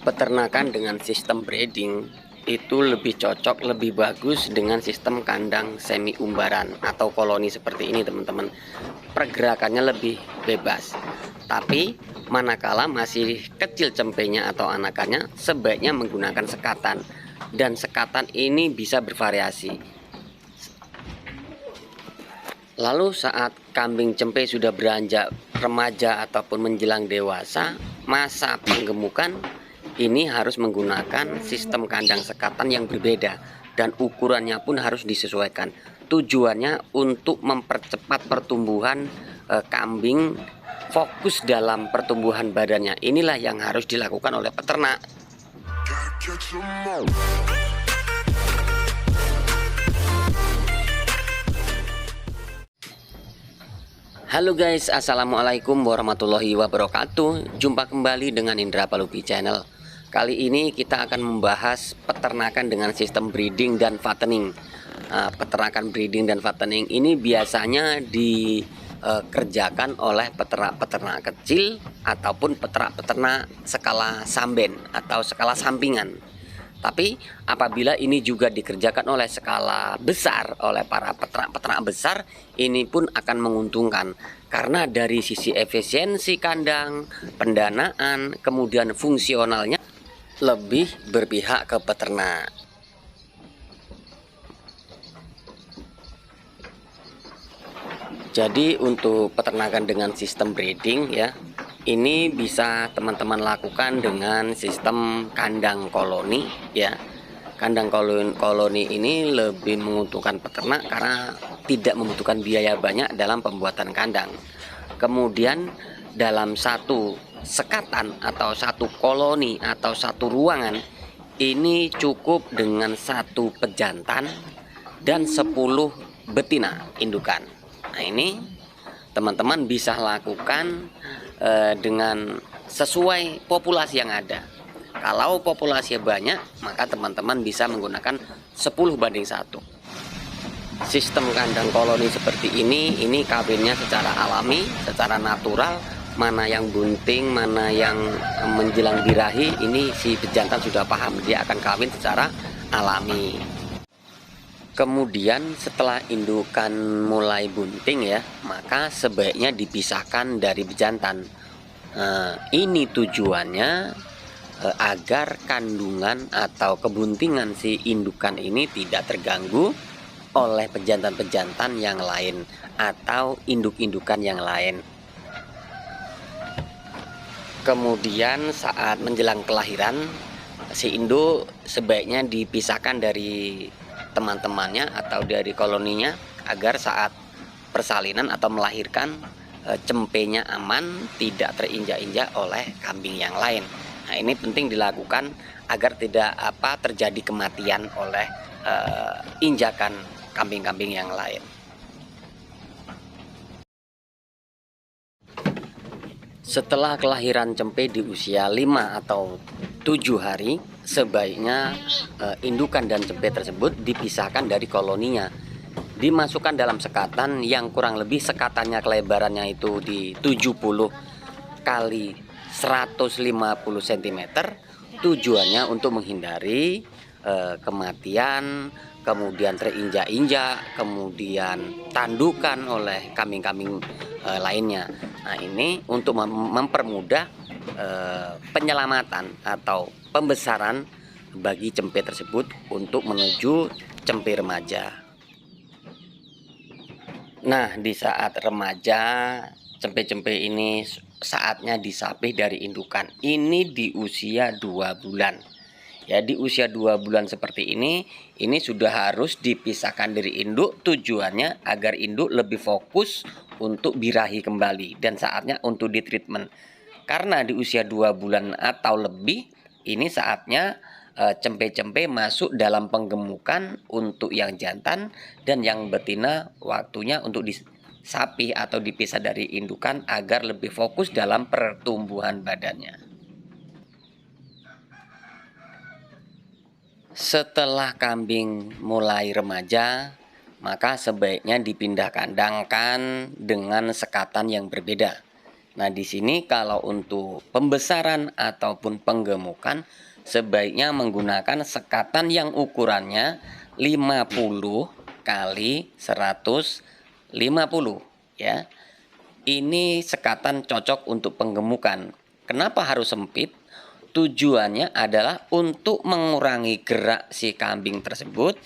Peternakan dengan sistem breeding itu lebih cocok, lebih bagus dengan sistem kandang semi umbaran atau koloni seperti ini, teman-teman. Pergerakannya lebih bebas. Tapi manakala masih kecil cempenya atau anakannya, sebaiknya menggunakan sekatan. Dan sekatan ini bisa bervariasi. Lalu saat kambing cempe sudah beranjak remaja ataupun menjelang dewasa, masa penggemukan ini harus menggunakan sistem kandang sekatan yang berbeda dan ukurannya pun harus disesuaikan. Tujuannya untuk mempercepat pertumbuhan kambing, fokus dalam pertumbuhan badannya. Inilah yang harus dilakukan oleh peternak. Halo guys, assalamualaikum warahmatullahi wabarakatuh. Jumpa kembali dengan Indra Palupi Channel. Kali ini kita akan membahas peternakan dengan sistem breeding dan fattening. Peternakan breeding dan fattening ini biasanya dikerjakan oleh peternak-peternak kecil ataupun peternak-peternak skala samben atau skala sampingan. Tapi apabila ini juga dikerjakan oleh skala besar, oleh para peternak-peternak besar, ini pun akan menguntungkan. Karena dari sisi efisiensi kandang, pendanaan, kemudian fungsionalnya lebih berpihak ke peternak. Jadi untuk peternakan dengan sistem breeding ya, ini bisa teman-teman lakukan dengan sistem kandang koloni ya. Kandang koloni ini lebih menguntungkan peternak karena tidak membutuhkan biaya banyak dalam pembuatan kandang. Kemudian dalam satu sekatan atau satu koloni atau satu ruangan ini cukup dengan satu pejantan dan 10 betina indukan. Nah, ini teman-teman bisa lakukan dengan sesuai populasi yang ada. Kalau populasi banyak, maka teman-teman bisa menggunakan 10:1. Sistem kandang koloni seperti ini kawinnya secara alami, secara natural. Mana yang bunting, mana yang menjelang birahi, ini si pejantan sudah paham, dia akan kawin secara alami. Kemudian setelah indukan mulai bunting ya, maka sebaiknya dipisahkan dari bejantan. Ini tujuannya agar kandungan atau kebuntingan si indukan ini tidak terganggu oleh pejantan-pejantan yang lain atau induk-indukan yang lain. Kemudian saat menjelang kelahiran, si induk sebaiknya dipisahkan dari teman-temannya atau dari koloninya agar saat persalinan atau melahirkan cempenya aman, tidak terinjak-injak oleh kambing yang lain. Nah, ini penting dilakukan agar tidak terjadi kematian oleh injakan kambing-kambing yang lain. Setelah kelahiran cempe di usia 5 atau 7 hari, sebaiknya indukan dan cempe tersebut dipisahkan dari koloninya. Dimasukkan dalam sekatan yang kurang lebih sekatannya kelebarannya itu di 70 kali 150 cm. Tujuannya untuk menghindari kematian, kemudian terinjak-injak, kemudian tandukan oleh kambing-kambing lainnya. Nah, ini untuk mempermudah penyelamatan atau pembesaran bagi cempe tersebut untuk menuju cempe remaja. Nah, di saat remaja, cempe-cempe ini saatnya disapih dari indukan. Ini di usia 2 bulan. Ya, di usia 2 bulan seperti ini sudah harus dipisahkan dari induk. Tujuannya agar induk lebih fokus untuk birahi kembali dan saatnya untuk ditreatment. Karena di usia 2 bulan atau lebih, ini saatnya cempe-cempe masuk dalam penggemukan untuk yang jantan, dan yang betina waktunya untuk disapih atau dipisah dari indukan agar lebih fokus dalam pertumbuhan badannya. Setelah kambing mulai remaja, maka sebaiknya dipindah kandangkan dengan sekatan yang berbeda. Nah, di sini kalau untuk pembesaran ataupun penggemukan sebaiknya menggunakan sekatan yang ukurannya 50 kali 150 ya. Ini sekatan cocok untuk penggemukan. Kenapa harus sempit? Tujuannya adalah untuk mengurangi gerak si kambing tersebut,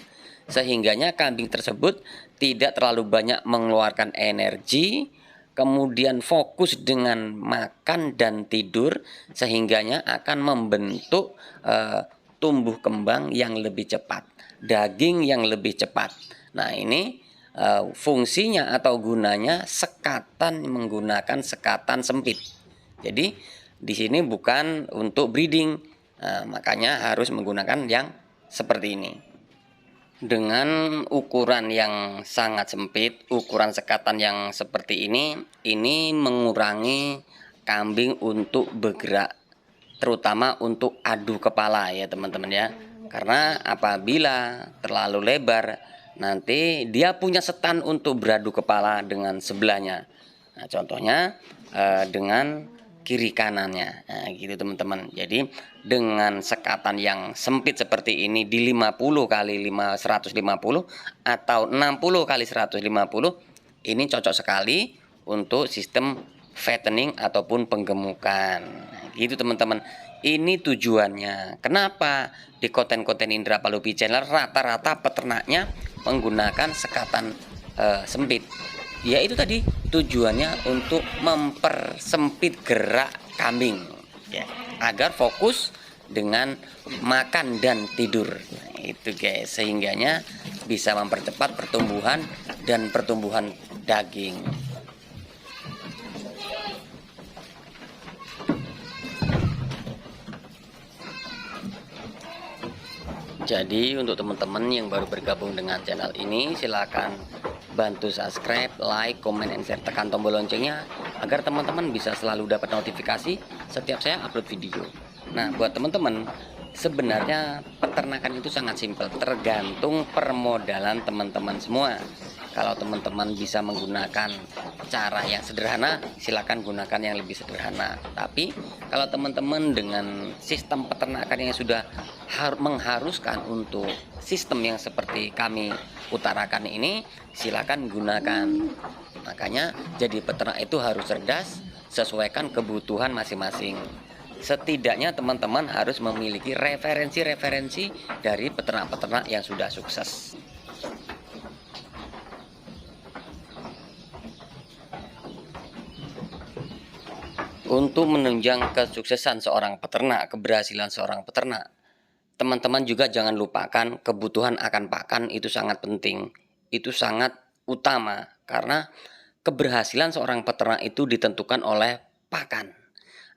sehingganya kambing tersebut tidak terlalu banyak mengeluarkan energi, kemudian fokus dengan makan dan tidur, sehingganya akan membentuk tumbuh kembang yang lebih cepat, daging yang lebih cepat. Nah, ini fungsinya atau gunanya sekatan menggunakan sekatan sempit. Jadi di sini bukan untuk breeding, makanya harus menggunakan yang seperti ini. Dengan ukuran yang sangat sempit, ukuran sekatan yang seperti ini mengurangi kambing untuk bergerak, terutama untuk adu kepala ya teman-teman ya. Karena apabila terlalu lebar, nanti dia punya setan untuk beradu kepala dengan sebelahnya. Nah, contohnya dengan kiri kanannya. Nah, gitu teman-teman. Jadi dengan sekatan yang sempit seperti ini di 50 kali 150 atau 60 kali 150, ini cocok sekali untuk sistem fattening ataupun penggemukan. Nah, gitu teman-teman. Ini tujuannya. Kenapa di konten-konten Indra Palupi Channel rata-rata peternaknya menggunakan sekatan sempit? Ya itu tadi tujuannya untuk mempersempit gerak kambing ya, agar fokus dengan makan dan tidur. Nah, itu guys, sehingganya bisa mempercepat pertumbuhan dan pertumbuhan daging. Jadi untuk teman-teman yang baru bergabung dengan channel ini, silakan bantu subscribe, like, comment, and share, tekan tombol loncengnya agar teman-teman bisa selalu dapat notifikasi setiap saya upload video. Nah, buat teman-teman, sebenarnya peternakan itu sangat simpel, tergantung permodalan teman-teman semua. Kalau teman-teman bisa menggunakan cara yang sederhana, silakan gunakan yang lebih sederhana. Tapi kalau teman-teman dengan sistem peternakan yang sudah mengharuskan untuk sistem yang seperti kami utarakan ini, silakan gunakan. Makanya jadi peternak itu harus cerdas, sesuaikan kebutuhan masing-masing. Setidaknya teman-teman harus memiliki referensi-referensi dari peternak-peternak yang sudah sukses. Untuk menunjang kesuksesan seorang peternak, keberhasilan seorang peternak, teman-teman juga jangan lupakan kebutuhan akan pakan itu sangat penting. Itu sangat utama karena keberhasilan seorang peternak itu ditentukan oleh pakan.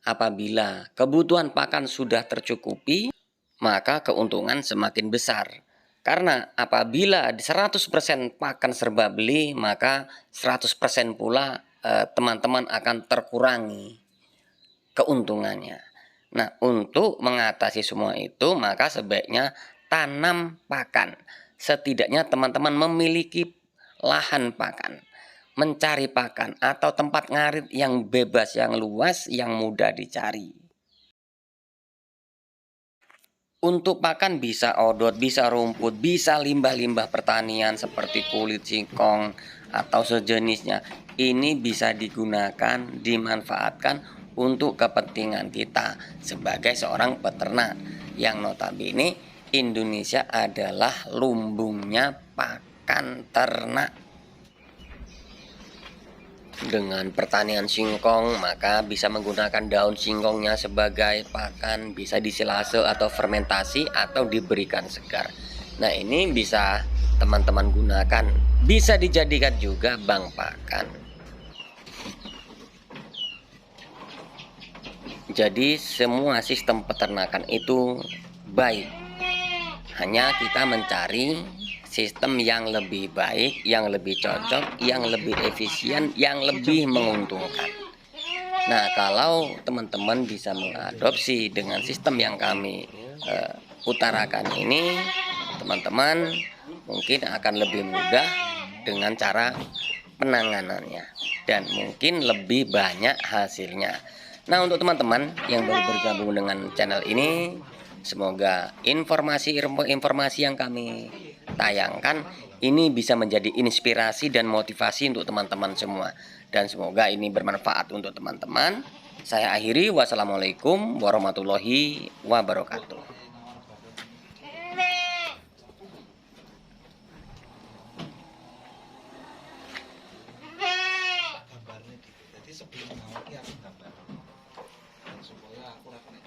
Apabila kebutuhan pakan sudah tercukupi, maka keuntungan semakin besar. Karena apabila 100% pakan serba beli, maka 100% pula teman-teman akan terkurangi keuntungannya. Nah, untuk mengatasi semua itu, maka sebaiknya tanam pakan. Setidaknya teman-teman memiliki lahan pakan, mencari pakan, atau tempat ngarit yang bebas, yang luas, yang mudah dicari. Untuk pakan bisa odot, bisa rumput, bisa limbah-limbah pertanian seperti kulit singkong atau sejenisnya. Ini bisa digunakan, dimanfaatkan untuk kepentingan kita sebagai seorang peternak yang notabene Indonesia adalah lumbungnya pakan ternak. Dengan pertanian singkong, maka bisa menggunakan daun singkongnya sebagai pakan, bisa disilase atau fermentasi atau diberikan segar. Nah, ini bisa teman-teman gunakan, bisa dijadikan juga bank pakan. Jadi semua sistem peternakan itu baik, hanya kita mencari sistem yang lebih baik, yang lebih cocok, yang lebih efisien, yang lebih menguntungkan. Nah, kalau teman-teman bisa mengadopsi dengan sistem yang kami utarakan ini, teman-teman mungkin akan lebih mudah dengan cara penanganannya dan mungkin lebih banyak hasilnya. Nah, untuk teman-teman yang baru bergabung dengan channel ini, semoga informasi yang kami tayangkan ini bisa menjadi inspirasi dan motivasi untuk teman-teman semua, dan semoga ini bermanfaat untuk teman-teman. Saya akhiri, wassalamualaikum warahmatullahi wabarakatuh. Gambarnya gitu. Jadi sebelum ngawaki aku gambar supaya aku nek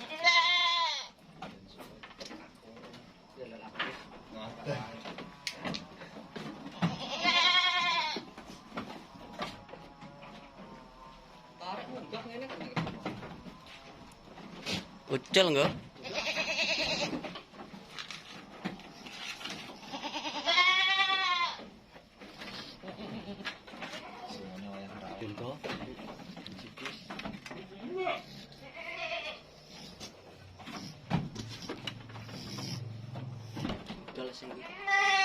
Ucul enggak? semuanya wayang rawa. Pintu. Udah leseng gitu.